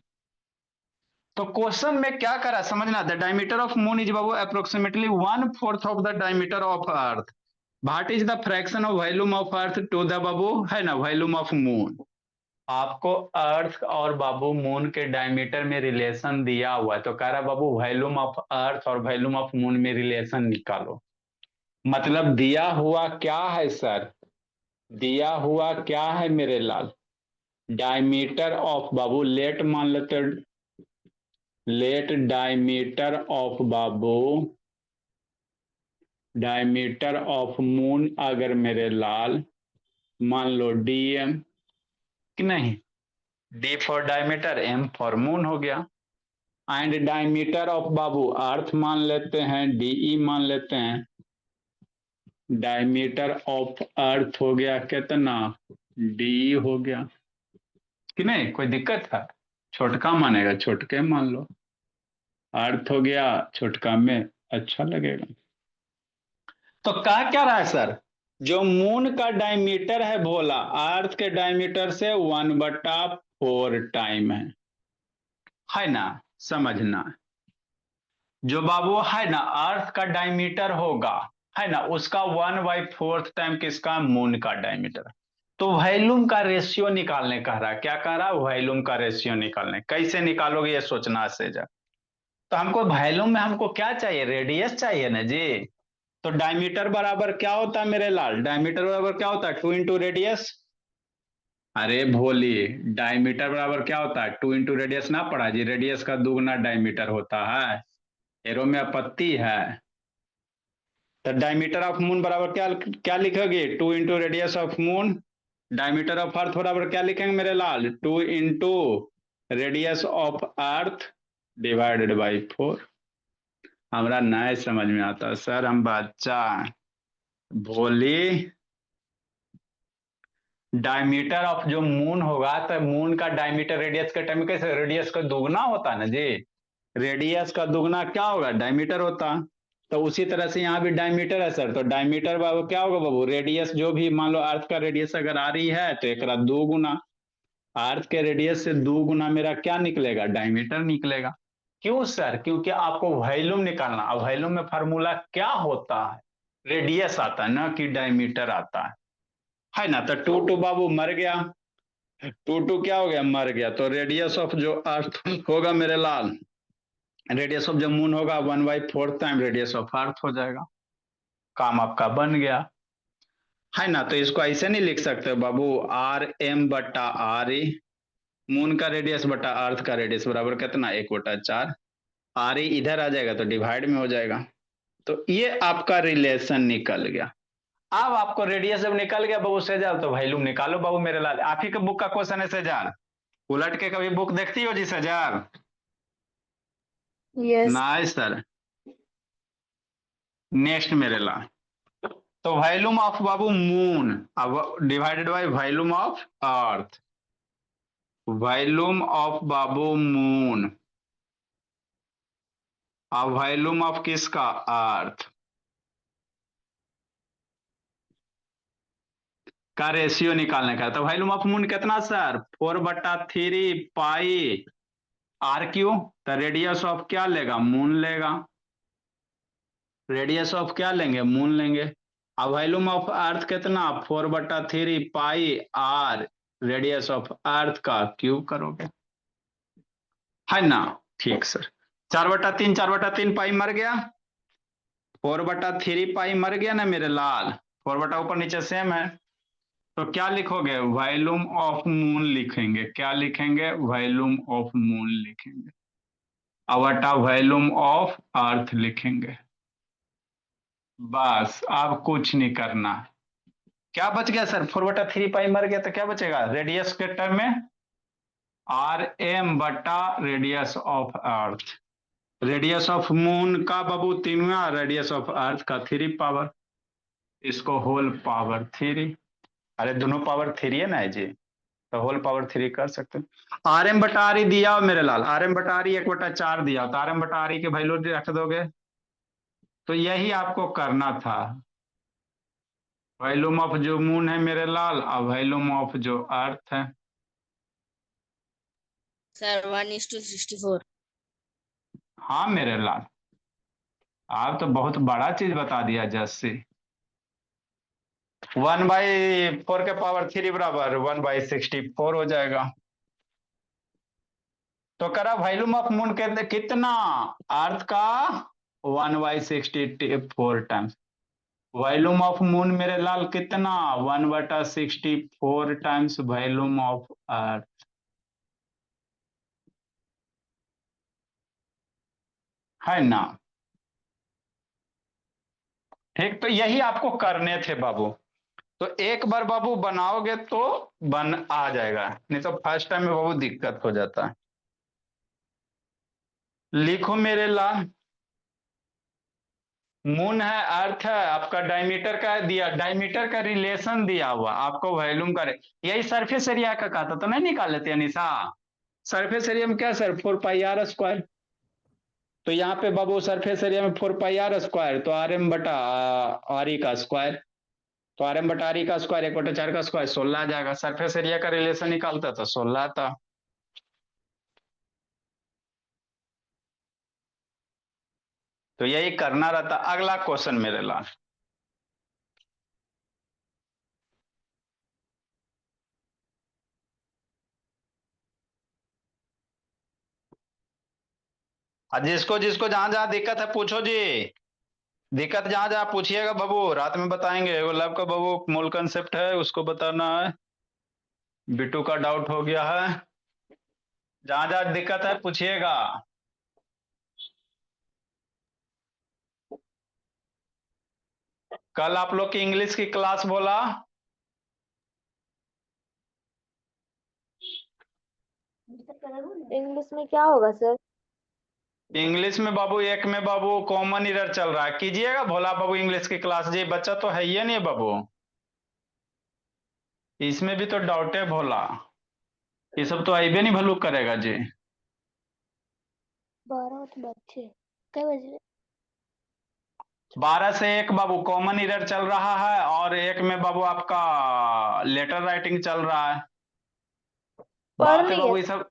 तो क्वेश्चन में क्या करा समझना, the diameter of moon is बाबू approximately 1/4 of the diameter of earth. What is the fraction of volume of earth to the बाबू, है ना, वॉल्यूम ऑफ मून। आपको अर्थ और बाबू मून के डायमीटर में रिलेशन दिया हुआ है, तो कह रहा बाबू वॉल्यूम ऑफ अर्थ और वॉल्यूम ऑफ मून में रिलेशन निकालो। मतलब दिया हुआ क्या है सर, दिया हुआ क्या है मेरे लाल, डायमीटर ऑफ बाबू, लेट मान लेते, लेट डायमीटर ऑफ बाबू, डायमीटर ऑफ मून अगर मेरे लाल मान लो डीएम, कि नहीं, D for diameter, M for moon हो गया। एंड डायमीटर ऑफ बाबू अर्थ मान लेते हैं, डीई मान लेते हैं, डायमीटर ऑफ अर्थ हो गया कितना, डी हो गया, कि नहीं, कोई दिक्कत है, छोटका मानेगा छोटके मान लो, अर्थ हो गया छोटका में अच्छा लगेगा। तो कहा क्या रहा है सर, जो मून का डायमीटर है भोला, अर्थ के डायमीटर से 1/4 टाइम है ना, समझना। जो बाबू है ना अर्थ का डायमीटर होगा, है ना, उसका 1/4 टाइम किसका, मून का डायमीटर। तो वॉल्यूम का रेशियो निकालने कह रहा है, क्या कह रहा है, वॉल्यूम का रेशियो निकालने, कैसे निकालोगे ये सोचना से जा। तो हमको वॉल्यूम में हमको क्या चाहिए, रेडियस चाहिए ना जी। तो डायमीटर बराबर क्या होता है मेरे लाल, डायमीटर बराबर क्या होता है, 2 × रेडियस। अरे भोली, डायमीटर बराबर क्या होता है, 2 × रेडियस ना पढ़ा जी, रेडियस का दुगना डायमीटर होता है। एरो में आपत्ति है। तो डायमीटर ऑफ मून बराबर क्या क्या लिखोगे, 2 × radius of moon. Diameter of अर्थ बराबर क्या लिखेंगे मेरे लाल, 2 × radius of earth divided by 4। हमारा नए समझ में आता सर, हम बच्चा भोली। डायमीटर ऑफ जो मून होगा, तो मून का डायमीटर रेडियस के टाइम कैसे, रेडियस का दोगुना होता है ना जी। रेडियस का दुगना क्या होगा, डायमीटर होता। तो उसी तरह से यहाँ भी डायमीटर है सर, तो डायमीटर बाबू क्या होगा बाबू, रेडियस जो भी मान लो अर्थ का रेडियस अगर आ रही है तो एक दो गुना, अर्थ के रेडियस से दो गुना मेरा क्या निकलेगा, डायमीटर निकलेगा। क्यों सर, क्योंकि आपको वॉल्यूम निकालना, अब वॉल्यूम में फार्मूला क्या होता है, रेडियस आता है ना कि डायमीटर आता है ना। तो टू टू बाबू मर गया, टू टू क्या हो गया, मर गया। तो रेडियस ऑफ जो अर्थ होगा मेरे लाल, रेडियस ऑफ जो मून होगा 1/4 टाइम रेडियस ऑफ अर्थ हो जाएगा। काम आपका बन गया, है ना। तो इसको ऐसे नहीं लिख सकते बाबू, Rm/r, मून का रेडियस बटा अर्थ का रेडियस बराबर कितना, 1/4। आर इधर आ जाएगा तो डिवाइड में हो जाएगा। तो ये आपका रिलेशन निकल गया। अब आपको रेडियस जब निकल गया बाबू सेजाल, तो वैल्यूम निकालो बाबू मेरे लाल। आप ही के बुक का क्वेश्चन है सेजाल, उलट के कभी बुक देखती हो जी सेजाल? यस। Nice sir. नेक्स्ट मेरे लाल, तो वॉल्यूम ऑफ बाबू मून अब divided by volume of earth, volume of Babu moon अब वॉल्यूम ऑफ किसका, अर्थ का रेशियो निकालने का। तो वॉल्यूम ऑफ मून कितना सर, 4/3 पाई तो रेडियस ऑफ क्या लेगा, मून लेगा, रेडियस ऑफ क्या लेंगे, मून लेंगे। अब वॉल्यूम ऑफ अर्थ कितना, 4/3 पाई रेडियस ऑफ अर्थ का क्यूब करोगे, है ना। ठीक सर, 4/3 पाई मर गया, 4/3 पाई मर गया ना मेरे लाल, 4 ऊपर नीचे सेम है। तो क्या लिखोगे, वॉल्यूम ऑफ मून लिखेंगे, क्या लिखेंगे, वॉल्यूम ऑफ मून लिखेंगे, अवटा वॉल्यूम ऑफ अर्थ लिखेंगे। बस अब कुछ नहीं करना। क्या बच गया सर, 4/3 पाई मर गया तो क्या बचेगा, रेडियस के टर्म में Rm/, radius of earth, radius of moon का बाबू 3वां, रेडियस ऑफ अर्थ का 3 पावर, इसको होल पावर 3। अरे दोनों पावर 3 है ना जी, तो होल पावर 3 कर सकते हैं। Rm/r ही दिया हो मेरे लाल, Rm/r ही 1/4 दिया, तो Rm/r की वैल्यू रख दोगे। तो यही आपको करना था, वॉल्यूम ऑफ जो मून है मेरे लाल और वॉल्यूम ऑफ जो अर्थ है। सर 1:64। हाँ मेरे लाल, आप तो बहुत बड़ा चीज बता दिया जस्सी। 1/4 के पावर 3 बराबर 1/64 हो जाएगा। तो करा वॉल्यूम ऑफ मून के कितना, अर्थ का 1/64 टाइम्स, वॉल्यूम ऑफ मून मेरे लाल कितना, 1/64 टाइम्स वॉल्यूम ऑफ अर्थ, है ना। ठीक, तो यही आपको करने थे बाबू। तो एक बार बाबू बनाओगे तो बन आ जाएगा, नहीं तो फर्स्ट टाइम में बाबू दिक्कत हो जाता है। लिखो मेरे लाल, मून है, अर्थ है, आपका डायमीटर का दिया, डायमीटर का रिलेशन दिया हुआ आपको वॉल्यूम का यही सरफेस एरिया का कहा था, तो नहीं निकाल लेते अनिशा। सरफेस एरिया में क्या सर, 4 πr²। तो यहाँ पे बाबू सरफेस एरिया में 4 πr², तो Rm/r का स्क्वायर, तो Rm/r का स्क्वायर 1/4 का स्क्वायर 16 आ जाएगा। सरफेस एरिया का रिलेशन निकालता तो 16 आता। तो यही करना रहता। अगला क्वेश्चन मेरे लाल, जिसको जिसको जहां जहां दिक्कत है पूछो जी, दिक्कत जहां जहां पूछिएगा बाबू, रात में बताएंगे। वो लैब का बाबू मूल कंसेप्ट है, उसको बताना है। बिट्टू का डाउट हो गया है, जहां जहां दिक्कत है पूछिएगा। कल आप लोग की इंग्लिश की क्लास बोला, इंग्लिश में क्या होगा सर? इंग्लिश में बाबू एक में बाबू कॉमन इरर चल रहा है, कीजिएगा भोला बाबू इंग्लिश की क्लास जी, बच्चा तो है ही नहीं बाबू, इसमें भी तो डाउट है भोला, ये सब तो आईबे नहीं भलू करेगा जी। 12 बहुत बच्चे कई बजे 12 से 1 बाबू कॉमन ईरर चल रहा है और 1 में बाबू आपका लेटर राइटिंग चल रहा है। पढ़ बात है लिए बाबू ये सब।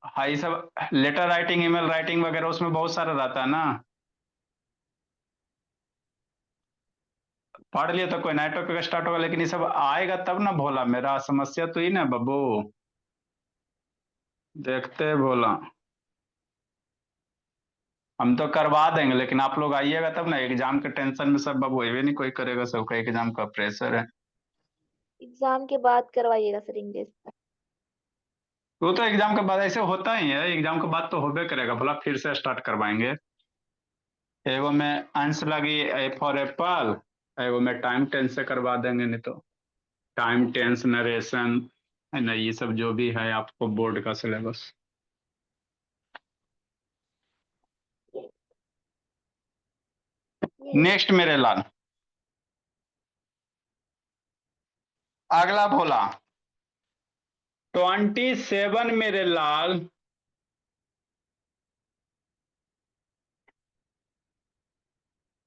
हाँ ये सब लेटर राइटिंग ईमेल राइटिंग वगैरह उसमें बहुत सारा रहता है ना। पढ़ लिए तो कोई नेटवर्क स्टार्ट होगा, लेकिन ये सब आएगा तब ना भोला, मेरा समस्या तो ही ना बाबू। देखते हैं भोला, हम तो करवा देंगे लेकिन आप लोग आइएगा तब ना। एग्जाम के टेंशन में सब बाबू ये नहीं कोई करेगा, सबका एग्जाम का प्रेशर है। एग्जाम के बाद करवाइएगा सर इंग्लिश। वो तो एग्जाम के बाद ऐसे होता ही है, एग्जाम के बाद तो होबे करेगा भोला, फिर से स्टार्ट करवाएंगे। एगो में अंश लगी ए फॉर एप्पल, एगो में टाइम टेंस से करवा देंगे, नहीं तो टाइम टेंस नरेशन है ना, ये सब जो भी है आपको बोर्ड का सिलेबस। ये नेक्स्ट मेरे लाल, अगला भोला 27 मेरे लाल।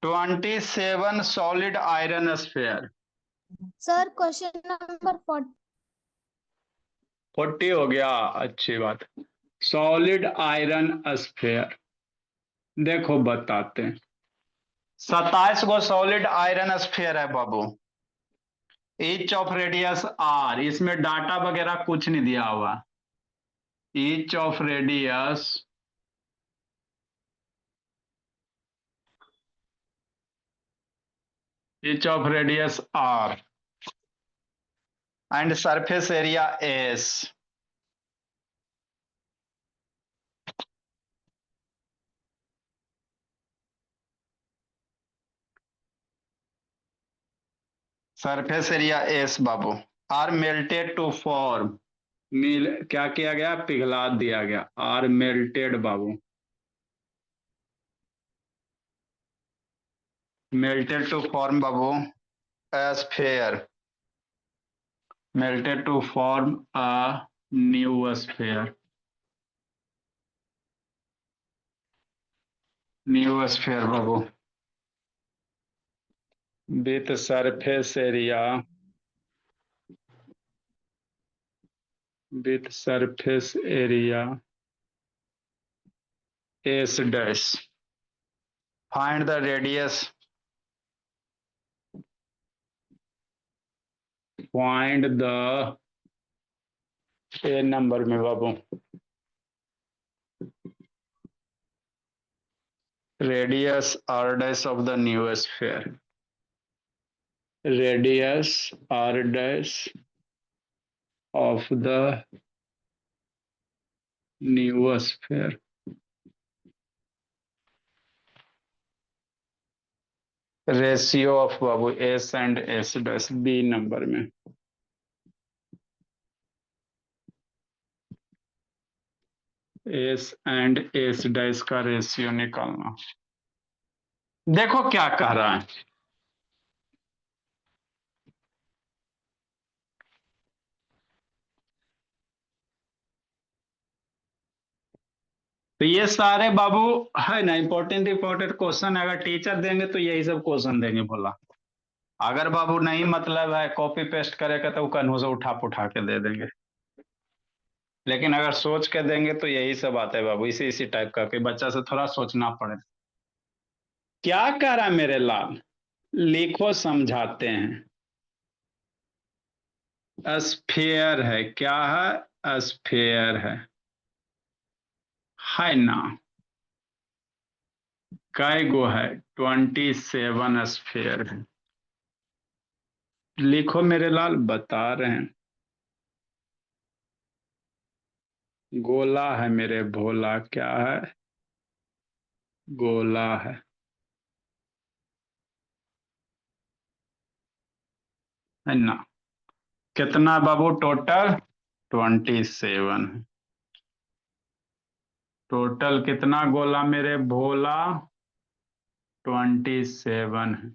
27 solid iron sphere. Sir question number 40 हो गया, अच्छी बात। सॉलिड आयरन स्फेयर, देखो बताते हैं। 27 गो सॉलिड आयरन स्फेयर है बाबू, ईच ऑफ रेडियस आर, इसमें डाटा वगैरह कुछ नहीं दिया हुआ। Each of radius R and surface area S. Surface area S बाबू आर मेल्टेड टू फॉर्म, मिल क्या किया गया, पिघला दिया गया। आर मेल्टेड बाबू, मेल्टेड टू फॉर्म बाबू sphere, melted to form a new sphere, new sphere बाबू with surface area, with surface area S dash. Find the radius, find the A number में बाबू radius R dash of the new sphere, radius R dash of the new sphere. Ratio of बाबू S and S dash B number में। एस एंड एस डैश का रेशियो निकालना। देखो क्या कह रहा है, तो ये सारे बाबू है ना इंपॉर्टेंट इंपॉर्टेंट क्वेश्चन, अगर टीचर देंगे तो यही सब क्वेश्चन देंगे बोला। अगर बाबू नहीं मतलब है कॉपी पेस्ट करेगा तो कन्हू से उठा पुठा के दे देंगे, लेकिन अगर सोच के देंगे तो यही सब आता है बाबू, इसी इसी टाइप का कि बच्चा से थोड़ा सोचना पड़े। क्या कह रहा है मेरे लाल, लिखो समझाते हैं। स्फेयर है, क्या है, स्फेयर है ना। कै गो है, 27 स्फेयर है। लिखो मेरे लाल, बता रहे हैं। गोला है मेरे भोला, क्या है, गोला है ना। कितना बाबू टोटल, 27। टोटल कितना गोला मेरे भोला, 27 है।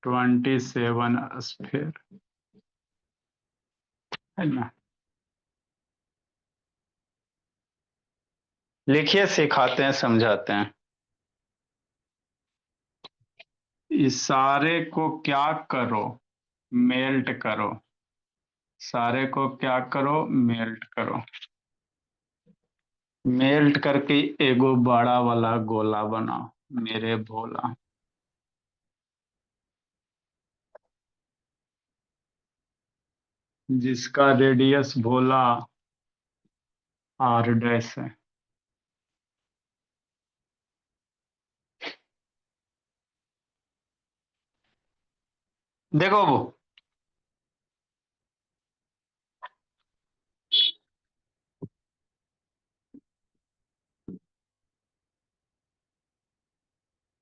27 स्फेयर है ना। लिखिए, सिखाते हैं, समझाते हैं। इशारे को क्या करो, मेल्ट करो। सारे को क्या करो, मेल्ट करो। मेल्ट करके एगो बड़ा वाला गोला बनाओ मेरे भोला। जिसका रेडियस भोला आर डैश है। देखो वो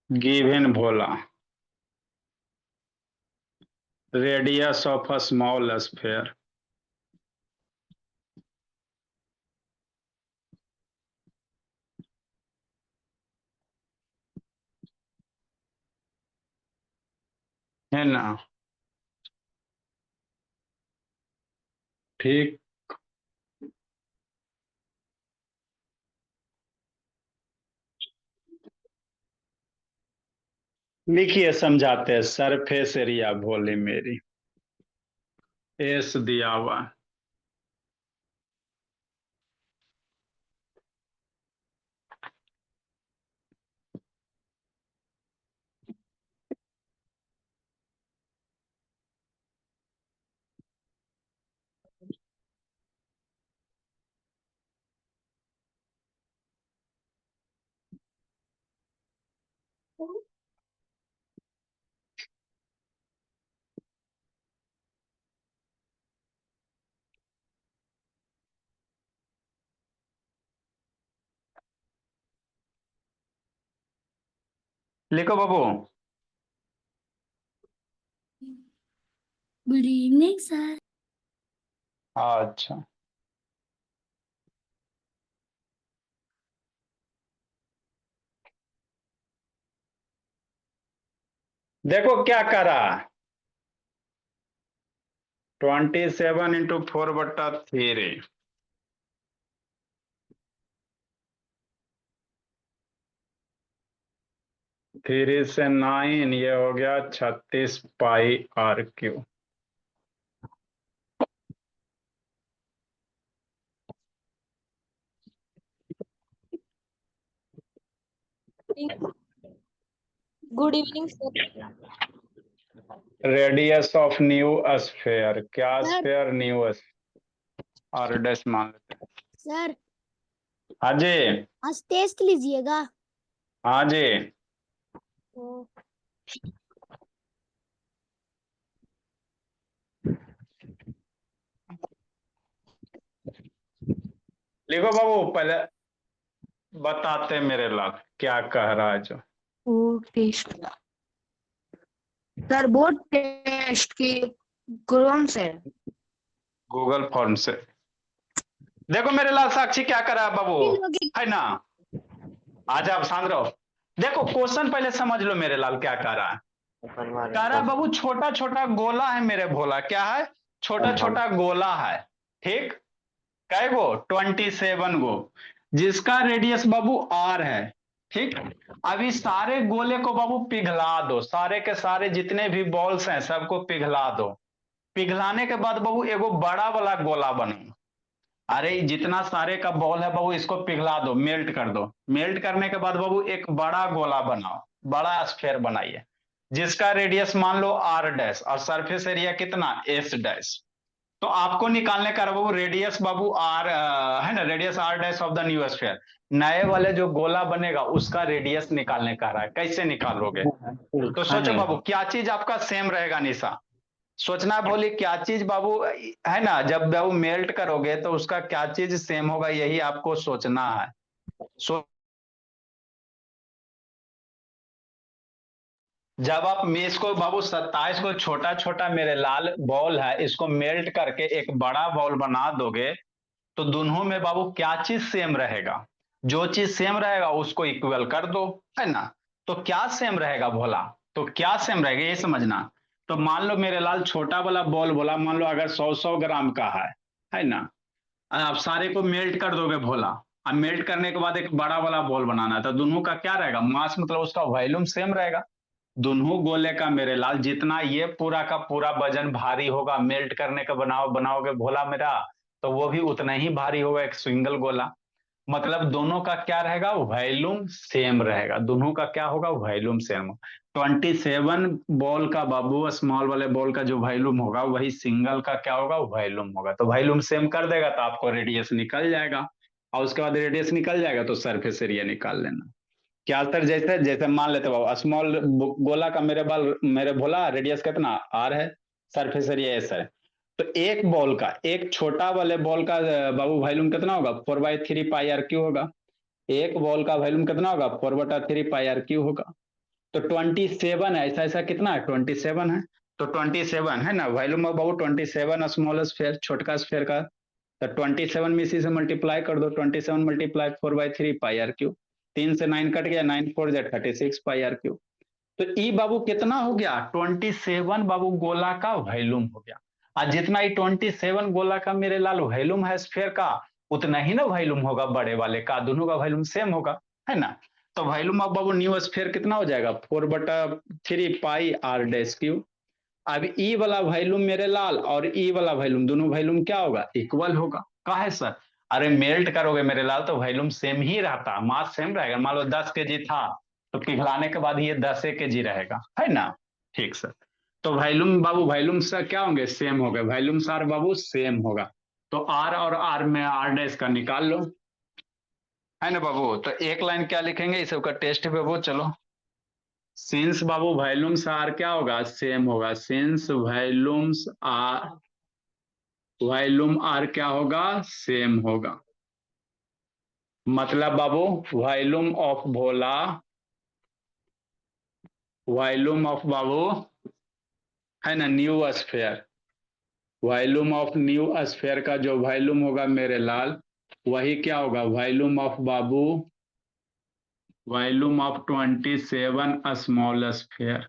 given Bhola, radius of a small sphere. है ना? ठीक। लिखिए, समझाते हैं। सरफेस एरिया भोले मेरी, एस दिया हुआ लिखो बाबू। Good evening sir. अच्छा, देखो क्या करा। 27 × 4/3। 3 से 9, ये हो गया 36πRQ। Good evening sir. Radius of new sphere, क्या sir. Sphere, new R dash मान लेते हैं। सर हाँ जी, आज टेस्ट लीजिएगा। हाँ जी। लिखो बाबू, पहले बताते मेरे लाल क्या कह रहा है जो। ओके सर, बोर्ड टेस्ट की क्रोम से। गूगल फॉर्म से। देखो मेरे लाल, साक्षी क्या कर रहा है बाबू, है ना? आज आप शांत रहो। देखो क्वेश्चन पहले समझ लो मेरे लाल क्या कह रहा है। कह रहा है बाबू, छोटा छोटा गोला है मेरे भोला। क्या है? छोटा छोटा गोला है। ठीक। कै गो? 27 गो। जिसका रेडियस बाबू आर है। ठीक। अब इस सारे गोले को बाबू पिघला दो, सारे के सारे जितने भी बॉल्स हैं सबको पिघला दो। पिघलाने के बाद बाबू एगो बड़ा वाला गोला बने। अरे जितना सारे का बॉल है बाबू, इसको पिघला दो, मेल्ट कर दो। मेल्ट करने के बाद बाबू एक बड़ा गोला बनाओ, बड़ा स्फेयर बनाइए, जिसका रेडियस मान लो आर डैश और सरफेस एरिया कितना, एस डैश। तो आपको निकालने का बाबू रेडियस बाबू आर है ना, radius R dash of the new sphere. नए वाले जो गोला बनेगा उसका रेडियस निकालने का रहा है। कैसे निकालोगे? तो सोचो बाबू, क्या चीज आपका सेम रहेगा निशा? सोचना बोली, क्या चीज बाबू है ना, जब बाबू मेल्ट करोगे तो उसका क्या चीज सेम होगा, यही आपको सोचना है। जब आप इसको बाबू 27 को छोटा छोटा मेरे लाल बॉल है, इसको मेल्ट करके एक बड़ा बॉल बना दोगे तो दोनों में बाबू क्या चीज सेम रहेगा? जो चीज सेम रहेगा उसको इक्वल कर दो, है ना? तो क्या सेम रहेगा भोला? तो क्या सेम रहेगा ये समझना। तो मान लो मेरे लाल, छोटा वाला बॉल बोला, मान लो अगर 100 100 ग्राम का है ना? आप सारे को मेल्ट कर दोगे भोला, अब मेल्ट करने के बाद एक बड़ा वाला बॉल बनाना है, तो दोनों का क्या रहेगा, मास मतलब उसका वॉल्यूम सेम रहेगा। दोनों गोले का मेरे लाल जितना ये पूरा का पूरा वजन भारी होगा, मेल्ट करने का बनाओगे भोला मेरा, तो वो भी उतना ही भारी होगा एक सिंगल गोला। मतलब दोनों का क्या रहेगा, वॉल्यूम सेम रहेगा। दोनों का क्या होगा, वॉल्यूम सेम। 27 बॉल का बाबू, स्मॉल वाले बॉल का जो वॉल्यूम होगा वही सिंगल का क्या होगा, वॉल्यूम होगा। तो वॉल्यूम सेम कर देगा तो आपको रेडियस निकल जाएगा, और उसके बाद रेडियस निकल जाएगा तो सरफेस एरिया निकाल लेना। क्या सर, जैसे जैसे मान लेते बाबू, स्मॉल गोला का मेरे भोला रेडियस कितना आर है, सरफेस एरिया एस है। तो एक बॉल का, एक छोटा वाले बॉल का बाबू वॉल्यूम कितना होगा, 4/3 पाई आर क्यू होगा। एक बॉल का वॉल्यूम कितना होगा, 4/3 पाई आर क्यू होगा। तो 27 है, ऐसा ऐसा कितना है, 27 है। तो 27 है ना volume of Babu, 27 small sphere, छोटका स्फेयर का। तो 27 में इसी से मल्टीप्लाई कर दो, 27 मल्टीप्लाई 4/3 पाई आर क्यू। 3 से 9 कट गया, 9 4 36 पाई आर क्यू। तो ई बाबू कितना हो गया, 27 बाबू गोला का वॉल्यूम हो गया। और जितना ही 27 गोला का मेरे लाल वॉल्यूम है स्फेयर का, उतना ही ना वॉल्यूम होगा बड़े वाले का, दोनों का वॉल्यूम सेम होगा, है ना। तो volume of Babu new sphere कितना हो जाएगा, 4/3 पाई आर डैश क्यू। अब ई वाला वॉल्यूम मेरे लाल और ई वाला वॉल्यूम, दोनों वॉल्यूम क्या होगा, इक्वल होगा। कहा है सर, अरे मेल्ट करोगे मेरे लाल तो वॉल्यूम सेम ही रहता, मास सेम रहेगा। मान लो 10 केजी था, तो पिघलाने के बाद ये 10 केजी रहेगा, है ना। ठीक सर। तो वॉल्यूम बाबू, वॉल्यूम से क्या होंगे, सेम हो गए। वॉल्यूम सार बाबू सेम होगा। तो आर और आर में आर डैश का निकाल लो, है ना बाबू। तो एक लाइन क्या लिखेंगे, इस सबका टेस्ट बाबू, चलो। सिंस बाबू वॉल्यूम्स आर क्या होगा, सेम होगा। सिंस वॉल्यूम आर क्या होगा, सेम होगा। मतलब बाबू वॉल्यूम ऑफ भोला, वॉल्यूम ऑफ बाबू, है ना, new sphere, volume of new sphere का जो वॉल्यूम होगा मेरे लाल, वही क्या होगा, वॉल्यूम ऑफ बाबू, वॉल्यूम ऑफ 27 स्मॉल स्फेयर,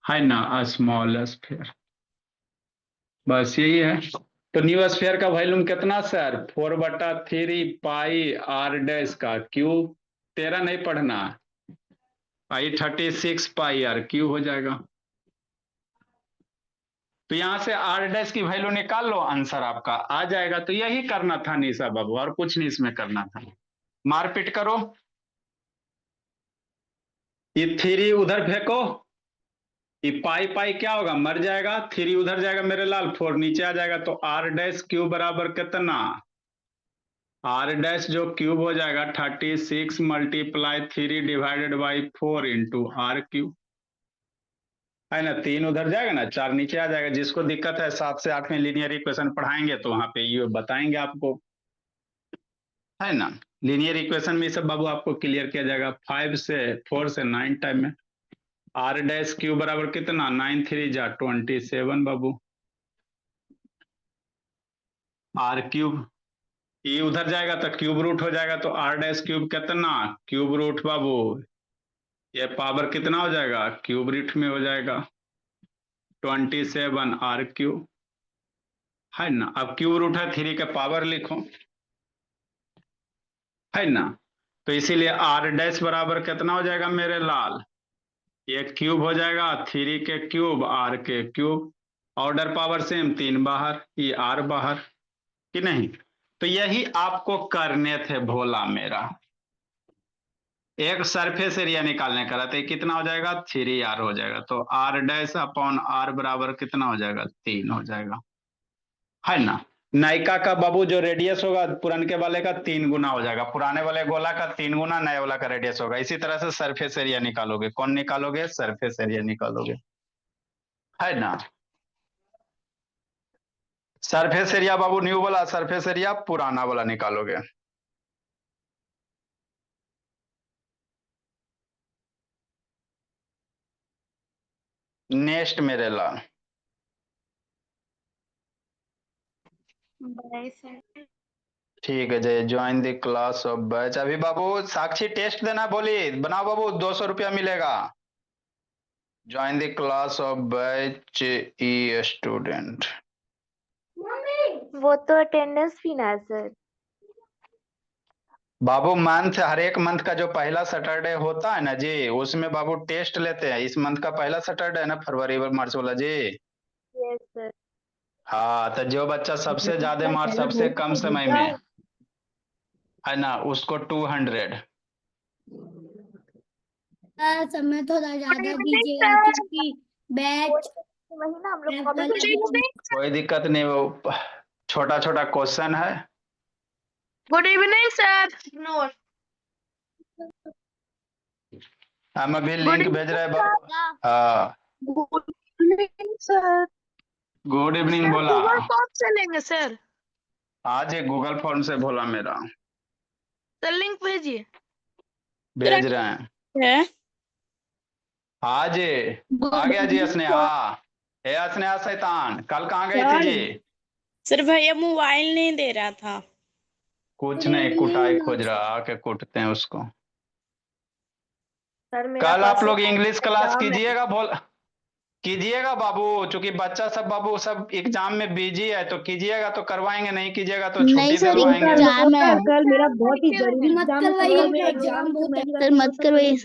है ना, स्मॉल स्फेयर। बस यही है। तो न्यू स्फीयर का वॉल्यूम कितना सर, 4/3 पाई आर डैश का क्यूब। 13 नहीं पढ़ना, आई 36 पाई आर क्यूब हो जाएगा। तो यहां से आर डैश की वैल्यू निकाल लो, आंसर आपका आ जाएगा। तो यही करना था निशा बाबू, और कुछ नहीं इसमें करना था। मारपीट करो, ये 3 उधर फेंको, ये पाई पाई क्या होगा, मर जाएगा। 3 उधर जाएगा मेरे लाल, 4 नीचे आ जाएगा। तो आर डैश क्यूब बराबर कितना, आर डैश जो क्यूब हो जाएगा 36 multiply 3 divided by 4 into R cube, है ना। 3 उधर जाएगा ना, 4 नीचे आ जाएगा। जिसको दिक्कत है 7 से 8 में लीनियर इक्वेशन पढ़ाएंगे तो वहां पे ये बताएंगे आपको, है ना। लीनियर इक्वेशन में सब बाबू आपको क्लियर किया जाएगा। 4 से 9 टाइम में। आर डैश क्यूब बराबर कितना, 9 3 जा 27 बाबू, आर क्यूब। ई उधर जाएगा तो क्यूब रूट हो जाएगा। तो आर डैश क्यूब कितना, क्यूब रूट बाबू, ये पावर कितना हो जाएगा, क्यूब रूट में हो जाएगा 27 आर क्यूब, है ना। अब क्यूब रूट है, 3 का पावर लिखो, है ना। तो इसीलिए आर डैश बराबर कितना हो जाएगा मेरे लाल, ये क्यूब हो जाएगा, 3 के क्यूब आर के क्यूब। ऑर्डर पावर सेम, 3 बाहर, ये आर बाहर, कि नहीं। तो यही आपको करने थे भोला मेरा। एक सरफेस एरिया निकालने का रहता है, कितना हो जाएगा, 3 आर हो जाएगा। तो आर डैश अपॉन आर बराबर कितना हो जाएगा, 3 हो जाएगा, है ना। नायका का बाबू जो रेडियस होगा पुराने वाले का 3 गुना हो जाएगा, पुराने वाले गोला का 3 गुना नए वाला का रेडियस होगा। इसी तरह से सरफेस एरिया निकालोगे, कौन निकालोगे, सरफेस एरिया निकालोगे, है ना। सरफेस एरिया बाबू न्यू वाला, सरफेस एरिया पुराना वाला निकालोगे। नेक्स्ट मेरे लाल, ठीक है जय, join the class of batch. अभी बाबू साक्षी टेस्ट देना बोली, बनाओ बाबू, 200 रुपया मिलेगा। Join the class of batch E student. वो तो अटेंडेंस भी ना है सर। बाबू मंथ, हर एक मंथ का जो पहला सैटरडे होता है ना जी, उसमें बाबू टेस्ट लेते हैं। इस मंथ का पहला सैटरडे है ना, फरवरी मार्च वाला जी। Yes sir. हाँ, तो जो बच्चा सबसे ज्यादा मार्क्स सबसे कम समय में है ना, उसको 200। सर समय थोड़ा ज्यादा evening, दीजिएगा sir. क्योंकि बैच वही ना हम लोग Yes, कॉपी sir. पे Good evening. कोई दिक्कत नहीं, वो छोटा छोटा क्वेश्चन है। Good evening, sir. No. हम अभी Good लिंक evening, भेज रहे हैं sir. हाँ, Good evening, sir. Good evening sir बोला। गूगल फॉर्म से लेंगे सर। आज ये गूगल फॉर्म से बोला मेरा, सर लिंक भेजिए। भेज रहे हैं। है आज आ गया जी स्नेहा। हे स्नेहा शैतान, कल कहाँ गई थी जी? सर भैया मोबाइल नहीं दे रहा था। कुछ नहीं, कुटाई खोज रहा, आके कूटते हैं उसको। सर मेरा कल आप परसों लोग इंग्लिश क्लास एग्जाम है। कीजिएगा, कीजिएगा बाबू, चूंकि बच्चा सब बाबू सब एग्जाम में बिजी है, तो कीजिएगा तो करवाएंगे, नहीं कीजिएगा तो छुट्टी सर, दिलवाएंगे। एग्जाम है। कल मेरा बहुत ही जरूरी मत एग्जाम है, करवाइए, मेरा एग्जाम एग्जाम बहुत तो मैं ही सर मत करवाइए।